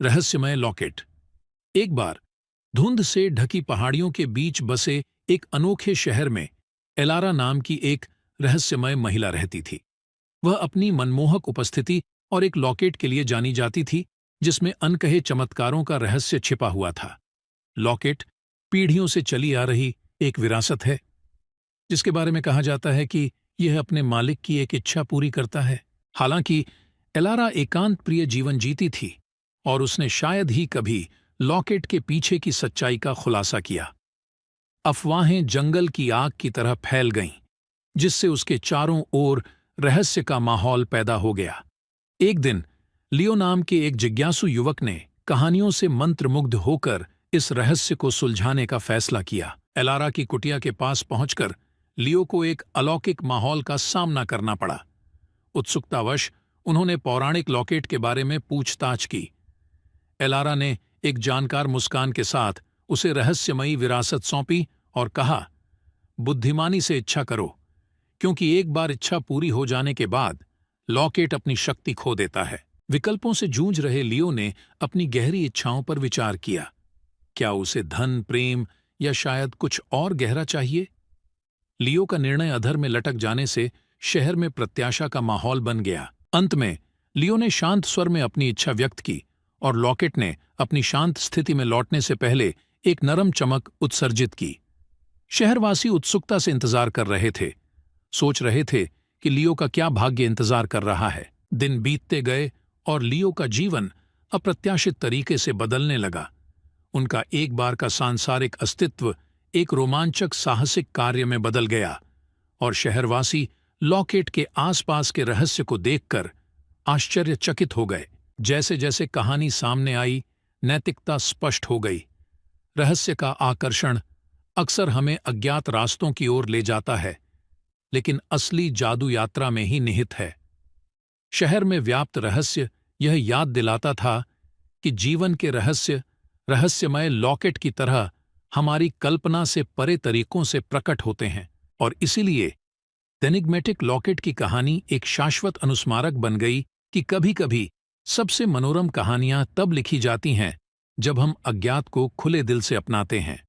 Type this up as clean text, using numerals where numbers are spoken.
रहस्यमय लॉकेट। एक बार धुंध से ढकी पहाड़ियों के बीच बसे एक अनोखे शहर में एलारा नाम की एक रहस्यमय महिला रहती थी। वह अपनी मनमोहक उपस्थिति और एक लॉकेट के लिए जानी जाती थी जिसमें अनकहे चमत्कारों का रहस्य छिपा हुआ था। लॉकेट पीढ़ियों से चली आ रही एक विरासत है जिसके बारे में कहा जाता है कि यह अपने मालिक की एक इच्छा पूरी करता है। हालांकि एलारा एकांत प्रिय जीवन जीती थी और उसने शायद ही कभी लॉकेट के पीछे की सच्चाई का खुलासा किया। अफवाहें जंगल की आग की तरह फैल गईं, जिससे उसके चारों ओर रहस्य का माहौल पैदा हो गया। एक दिन लियो नाम के एक जिज्ञासु युवक ने कहानियों से मंत्रमुग्ध होकर इस रहस्य को सुलझाने का फैसला किया। एलारा की कुटिया के पास पहुंचकर लियो को एक अलौकिक माहौल का सामना करना पड़ा। उत्सुकतावश उन्होंने पौराणिक लॉकेट के बारे में पूछताछ की। एलारा ने एक जानकार मुस्कान के साथ उसे रहस्यमयी विरासत सौंपी और कहा, बुद्धिमानी से इच्छा करो, क्योंकि एक बार इच्छा पूरी हो जाने के बाद लॉकेट अपनी शक्ति खो देता है। विकल्पों से जूझ रहे लियो ने अपनी गहरी इच्छाओं पर विचार किया। क्या उसे धन, प्रेम या शायद कुछ और गहरा चाहिए? लियो का निर्णय अधर में लटक जाने से शहर में प्रत्याशा का माहौल बन गया। अंत में लियो ने शांत स्वर में अपनी इच्छा व्यक्त की और लॉकेट ने अपनी शांत स्थिति में लौटने से पहले एक नरम चमक उत्सर्जित की। शहरवासी उत्सुकता से इंतजार कर रहे थे, सोच रहे थे कि लियो का क्या भाग्य इंतजार कर रहा है। दिन बीतते गए और लियो का जीवन अप्रत्याशित तरीके से बदलने लगा। उनका एक बार का सांसारिक अस्तित्व एक रोमांचक साहसिक कार्य में बदल गया और शहरवासी लॉकेट के आसपास के रहस्य को देखकर आश्चर्यचकित हो गए। जैसे जैसे कहानी सामने आई, नैतिकता स्पष्ट हो गई। रहस्य का आकर्षण अक्सर हमें अज्ञात रास्तों की ओर ले जाता है, लेकिन असली जादू यात्रा में ही निहित है। शहर में व्याप्त रहस्य यह याद दिलाता था कि जीवन के रहस्य रहस्यमय लॉकेट की तरह हमारी कल्पना से परे तरीकों से प्रकट होते हैं, और इसीलिए एनिग्मेटिक लॉकेट की कहानी एक शाश्वत अनुस्मारक बन गई कि कभी-कभी सबसे मनोरम कहानियां तब लिखी जाती हैं जब हम अज्ञात को खुले दिल से अपनाते हैं।